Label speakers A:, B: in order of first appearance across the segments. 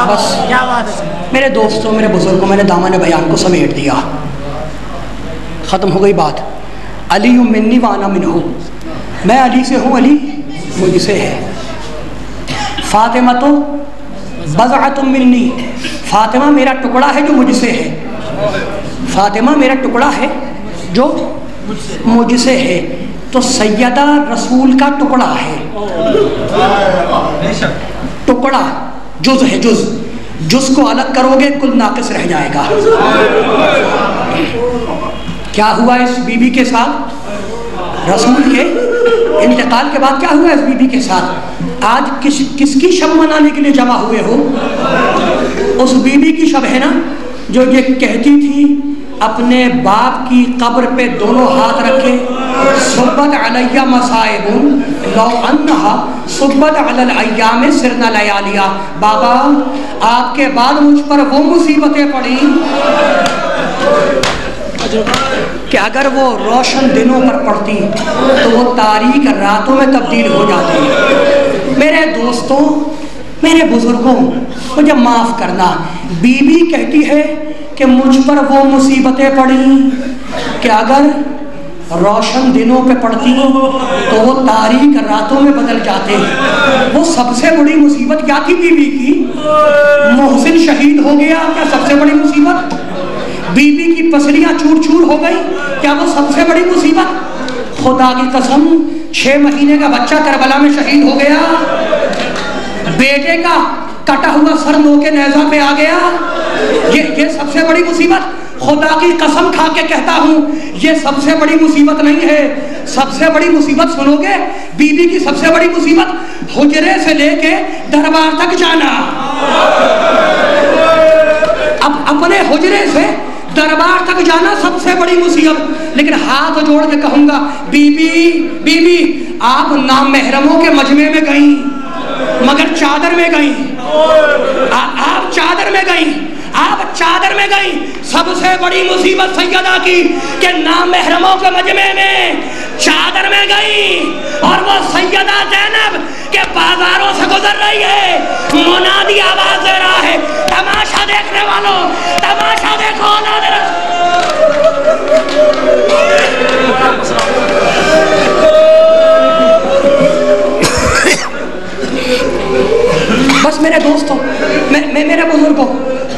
A: بس میرے دوستوں، میرے بزرگوں، میں نے دامن بیان کو سمیٹ دیا، ختم ہو گئی بات۔ علی منی وانا منہ، میں علی سے ہوں، علی مجھ سے ہے۔ فاطمہ تو بضعۃ منی، فاطمہ میرا ٹکڑا ہے جو مجھ سے ہے، فاطمہ میرا ٹکڑا ہے جو مجھ سے ہے۔ تو سیدہ رسول کا ٹکڑا ہے، ٹکڑا جز ہے، جز کو الگ کرو گے کل ناقص رہ جائے گا۔ کیا ہوا اس بی بی کے ساتھ؟ رسول کے انتقال کے بعد کیا ہوا اس بی بی کے ساتھ؟ آج کس کی شب منانے کے لیے جمع ہوئے ہو؟ اس بی بی کی شب ہے نا جو یہ کہتی تھی اپنے باپ کی قبر پہ دونوں ہاتھ رکھے، صبت علیہ مصائب لو انہا صبت علی الایام سرنا لیالیا، بابا آپ کے بعد مجھ پر وہ مصیبتیں پڑیں کہ اگر وہ روشن دنوں پر پڑتی تو وہ تاریک راتوں میں تبدیل ہو جاتی۔ میرے دوستوں، میرے بزرگوں، مجھے معاف کرنا، بی بی کہتی ہے کہ مجھ پر وہ مصیبتیں پڑیں کہ اگر روشن دنوں پہ پڑتی تو وہ تاریک راتوں میں بدل جاتے۔ وہ سب سے بڑی مصیبت کیا تھی بی بی کی؟ محسن شہید ہو گیا، کیا سب سے بڑی مصیبت؟ بی بی کی پسلیاں چور چور ہو گئی، کیا وہ سب سے بڑی مصیبت؟ خدا کی قسم 6 مہینے کا بچہ کربلا میں شہید ہو گیا، بیٹے کا کٹا ہوا سر نو کے نیزہ پہ آ گیا، یہ سب سے بڑی مصیبت؟ خدا کی قسم کھا کے کہتا ہوں یہ سب سے بڑی مصیبت نہیں ہے۔ سب سے بڑی مصیبت سنو گے، بی بی کی سب سے بڑی مصیبت حجرے سے لے کے دربار تک جانا۔ اب اپنے حجرے سے دربار تک جانا سب سے بڑی مصیبت، لیکن ہاتھ جوڑ کے کہوں گا بی بی آپ نامحرموں کے مجمع میں گئیں مگر چادر میں گئیں، آپ چادر میں گئیں، آپ چادر میں گئیں۔ سب سے بڑی مصیبت سیدہ کی کہ نامحرموں کے مجمع میں چادر میں گئیں، اور وہ سیدہ زینب کے بازاروں سے گزر رہی ہے، منادی آواز دے رہا ہے تماشا دیکھنے والوں، تماشا دیکھو اولاد رسول۔ بس میرے دوستوں، میرے بزرگوں،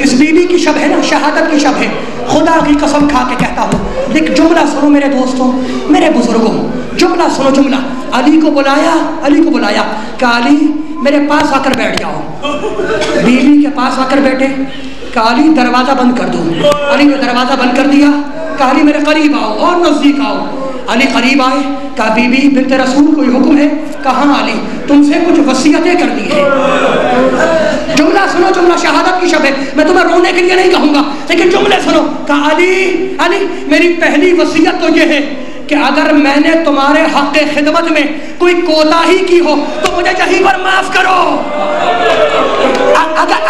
A: اس بی بی کی شب ہے نا، شہادت کی شب ہے، خدا کی قسم کھا کے کہتا ہوں، ایک جملہ سنو میرے دوستوں، میرے بزرگوں، جملہ سنو، جملہ۔ علی کو بلایا کہ علی میرے پاس آ کر بیٹھ جاؤ۔ بی بی کے پاس آ کر بیٹھے کہ علی دروازہ بند کر دو۔ علی نے دروازہ بند کر دیا کہ علی میرے قریب آؤ اور نزدیک آؤ۔ علی قریب آئے، کہا بی بی بنت رسول کوئی حکم ہے؟ کہا ہاں علی تم سے کچھ وصیتیں کرنی ہے۔ جملہ سنو، جملہ شہادت کی شب ہے، میں تمہیں رونے کے لیے نہیں کہوں گا لیکن جملے سنو۔ کہا علی میری پہلی وصیت تو یہ ہے کہ اگر میں نے تمہارے حق خدمت میں کوئی کوتاہی کی ہو تو مجھے یہیں پر معاف کرو۔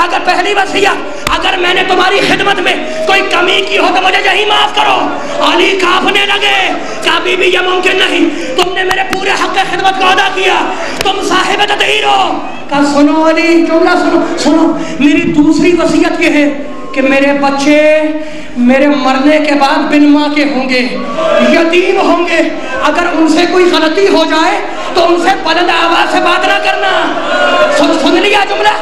A: اگر پہلی وصیت، اگر میں نے تمہاری خدمت میں کوئی کمی کی ہو تو مجھے یہیں معاف کرو۔ علی کانپنے لگے، کہا بی بی یہ ممکن نہیں، تم نے میرے پورے حق خدمت کو ادا کیا، تم صاحب تطہیر ہو۔ کہا سنو علی، جملہ سنو، میری دوسری وصیت یہ ہے کہ میرے بچے میرے مرنے کے بعد بن ماں کے ہوں گے، یتیم ہوں گے، اگر ان سے کوئی غلطی ہو جائے تو ان سے بلند آواز سے بات نہ کرنا۔ سن لیا جملہ،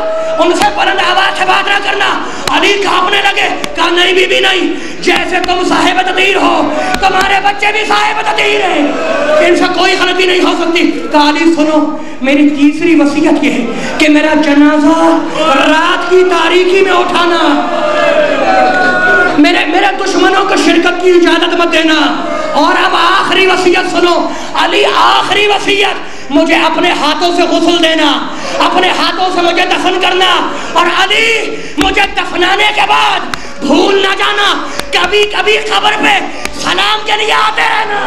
A: ان سے بلند آواز سے بات نہ کرنا۔ علی کانپنے لگے، کہا نہیں بی بی نہیں، جیسے تم صاحب تطہیر ہو تمہارے بچے بھی صاحب تطہیر ہیں، ان سے کوئی غلطی نہیں ہو سکتی۔ کہا علی سنو، میری تیسری وصیت یہ ہے کہ میرا جنازہ رات کی تاریکی میں اٹھانا، میرے دشمنوں کو شرکت کی اجازت مت دینا۔ اور اب آخری وصیت سنو علی، آخری وصیت، مجھے اپنے ہاتھوں سے غسل دینا، اپنے ہاتھوں سے مجھے دفن کرنا، اور علی مجھے دفنانے کے بعد بھول نہ جانا، کبھی کبھی قبر پہ سلام کے لیے آتے رہنا۔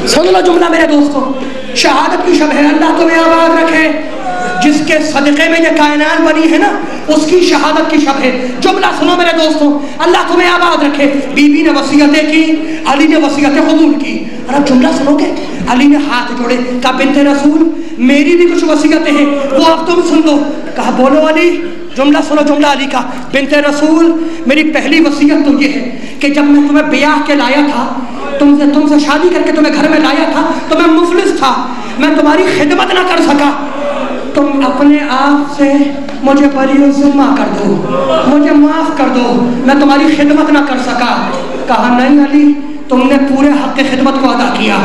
A: سن لو جملہ میرے دوستوں، شہادت کی شب ہے، اللہ تمہیں آباد رکھے۔ جس کے صدقے میں یہ کائنات بنی ہے نا، اس کی شہادت کی شب ہے۔ جملہ سنو میرے دوستوں، اللہ تمہیں آباد رکھے۔ بی بی نے وصیتیں کی، علی نے وصیتیں قبول کی۔ اور اب جملہ سنو گے، علی نے ہاتھ جوڑے، کہا بنت رسول میری بھی کچھ وصیتیں ہیں، وہ اب تم سن لو۔ کہا بولو علی، جملہ سنو، جملہ علی کا، بنت رسول میری پہلی وصیت تو یہ ہے کہ جب میں تمہیں بیاہ کے لایا تھا، تم سے شادی کر کے تمہیں گھر میں لایا تھا تو میں مفلس تھا، میں تمہاری خدمت نہ کر سکا، تم اپنے آپ سے مجھے بری الذمہ کر دو، مجھے معاف کر دو، میں تمہاری خدمت نہ کر سکا۔ کہا نہیں علی، تم نے پورے حق خدمت کو ادا کیا۔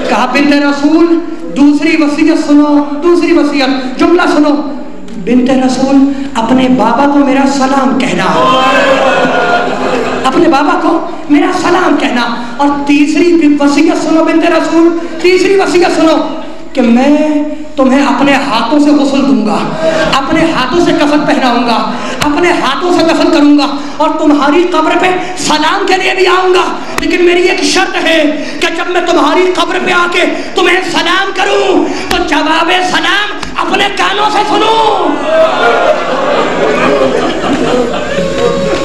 A: کہا بنت رسول دوسری وصیت سنو، دوسری وصیت، جملہ سنو، بنت رسول اپنے بابا کو میرا سلام کہنا، اپنے بابا کو میرا سلام کہنا۔ اور تیسری وصیت سنو بنت رسول، تیسری وصیت سنو کہ میں تمہیں اپنے ہاتھوں سے غسل دوں گا، اپنے ہاتھوں سے کفن پہناؤں گا، اپنے ہاتھوں سے دفن کروں گا، اور تمہاری قبر پہ سلام کے لیے بھی آؤں گا، لیکن میری ایک شرط ہے کہ جب میں تمہاری قبر پہ آ کے تمہیں سلام کروں تو جواب سلام اپنے کانوں سے سنوں۔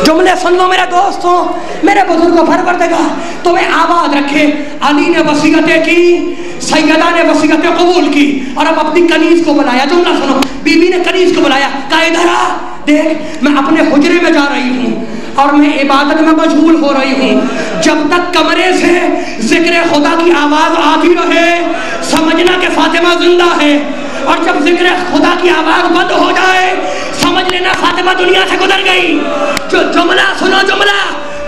A: جملے سن لو میرے دوستوں، میرے بزرگوں، پروردگار تمہیں آباد رکھے۔ علی نے وصیتیں کی، سیدہ نے وصیتیں قبول کی، اور اب اپنی کنیز کو بلایا۔ جملہ سنو، بی بی نے کنیز کو بلایا، کہا ادھر آ، دیکھ میں اپنے حجرے میں جا رہی ہوں اور میں عبادت میں مشغول ہو رہی ہوں، جب تک کمرے سے ذکر خدا کی آواز آتی رہے سمجھنا کہ فاطمہ زندہ ہے، اور جب ذکر خدا کی آواز بند ہو جائے سمجھ لینا فاطمہ دنیا سے گزر گئی۔ جو جملہ سنو، جملہ،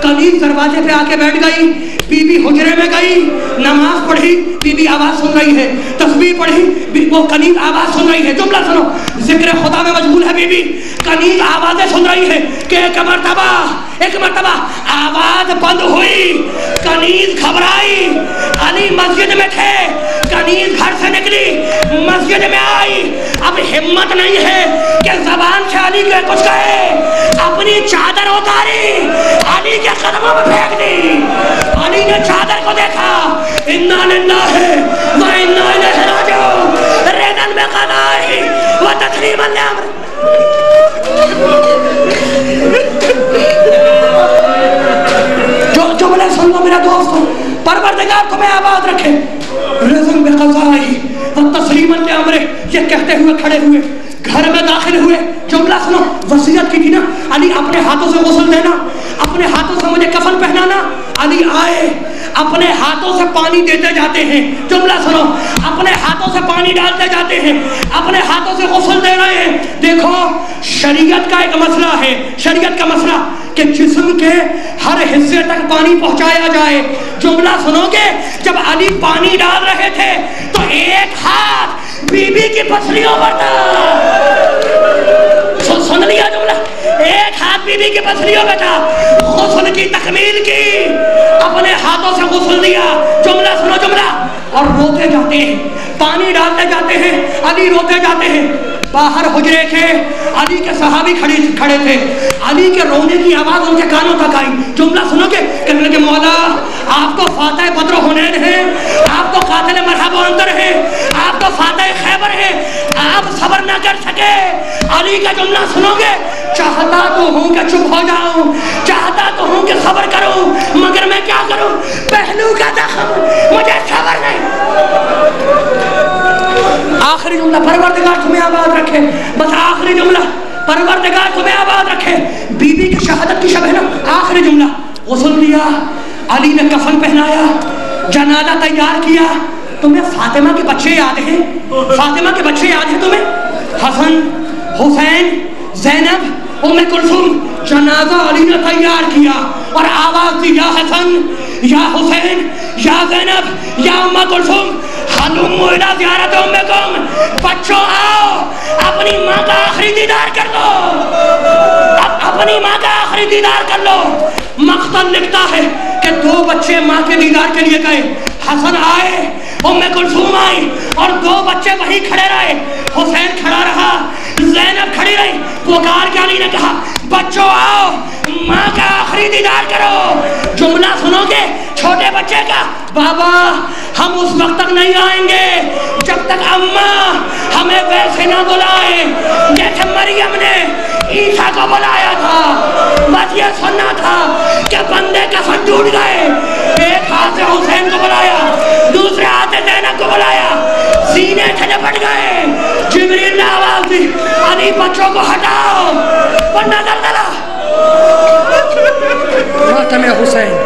A: کنیز دروازے پہ آ کے بیٹھ گئی، بی بی حجرے میں گئی، نماز پڑھی، بی بی آواز سن رہی ہے، تسبیح پڑھی، وہ کنیز آواز سن رہی ہے۔ جملہ سنو، ذکر خدا میں مشغول ہے بی بی، کنیز آوازیں سن رہی ہے کہ ایک مرتبہ آواز بند ہوئی، کنیز گھبرائی، علی مسجد میں تھے، کنیز گھر سے نکلی، مسجد میں آئی، اب ہمت نہیں ہے کہ زبان سے علی کے کچھ کہے، اپنی چادر اتاری، علی کے قدموں میں پھینک دی۔ علی نے چادر کو دیکھا، انا للہ و انا الیہ راجعون، رضا بقضائہ و تسلیما لامرہ۔ جو جملے سن لو میرے دوستوں، پروردگار تمہیں آباد رکھے۔ رضا بقضائہ و تسلیما لامرہ، یہ کہتے ہوئے کھڑے ہوئے، گھر میں داخل ہوئے۔ جملہ سنو، وصیت کی تھی نا علی اپنے ہاتھوں سے غسل دینا، اپنے ہاتھوں سے مجھے کفن پہنانا۔ علی آئے، اپنے ہاتھوں سے پانی دیتے جاتے ہیں۔ جملہ سنو، اپنے ہاتھوں سے پانی ڈالتے جاتے ہیں، اپنے ہاتھوں سے غسل دے رہے ہیں۔ دیکھو شریعت کا ایک مسئلہ ہے، شریعت کا مسئلہ کہ جسم کے ہر حصے تک پانی پہنچایا جائے۔ جملہ سنو گے، جب علی پانی ڈال رہے تھے تو ایک ہاتھ بی بی کی پسلیوں پر تھا۔ سن لیا جملہ، ایک ہاتھ بی بی کی پسلیوں پہ تھا، غسل کی تکمیل کی، اپنے ہاتھوں سے غسل دیا۔ جملہ سنو، جملہ، اور روتے جاتے ہیں، پانی ڈالتے جاتے ہیں، علی روتے جاتے ہیں۔ باہر حجرے کے علی کے صحابی کھڑے تھے، علی کے رونے کی آواز ان کے کانوں تک آئی۔ جملہ سنو گے، کہنے لگے مولا آپ تو فاتح بدر و حنین ہیں، آپ تو قاتل مرحب و انصر ہیں، آپ تو فاتح خیبر ہیں، آپ صبر نہ کر سکے۔ علی کا جملہ سنو گے، چاہتا تو ہوں کہ چپ ہو جاؤں، چاہتا تو ہوں کہ صبر کروں، مگر میں کیا کروں، پہلو کا زخم، مجھے صبر نہیں۔ آخری جملہ، پروردگار تمہیں آباد رکھے، بس آخری جملہ، پروردگار تمہیں آباد رکھے۔ بی بی کی شہادت کی شب ہے نا، آخری جملہ، غسل دیا، علی نے کفن پہنایا، جنازہ تیار کیا۔ تمہیں فاطمہ کے بچے یاد ہیں؟ فاطمہ کے بچے یاد ہیں تمہیں؟ حسن، حسین، زینب، ام کلثوم۔ جنازہ علی نے تیار کیا اور آواز دی، یا حسن، یا حسین، یا زینب، یا ام کلثوم، حلوموا الی زیارت امکم، بچوں آؤ اپنی ماں کا آخری دیدار کر لو، اپنی ماں کا آخری دیدار کر لو۔ مقتل لکھتا ہے کہ دو بچے ماں کے دیدار کے لیے گئے، حسن آئے، ام کلثوم آئی، اور دو بچے وہیں کھڑے رہے، حسین کھڑا رہا، زینب کھڑی رہی۔ پکار کے علی نے کہا بچوں آؤ ماں کا آخری دیدار کرو۔ جملہ سنو گے، چھوٹے بچے کا، بابا ہم اس وقت تک نہیں آئیں گے جب تک اماں ہمیں ویسے نہ بلائے جیسے مریم نے عیسیٰ کو بلایا تھا۔ بس یہ سننا تھا کہ بندے کفن ٹوٹ گئے، ایک ہاتھ سے حسین کو بلایا، دوسرے ہاتھ سے زینب کو بلایا، سینے سے لپٹ گئے. جبریل نے آواز دی علی بچوں کو ہٹاؤ ورنہ زلزلہ. ماتم حسین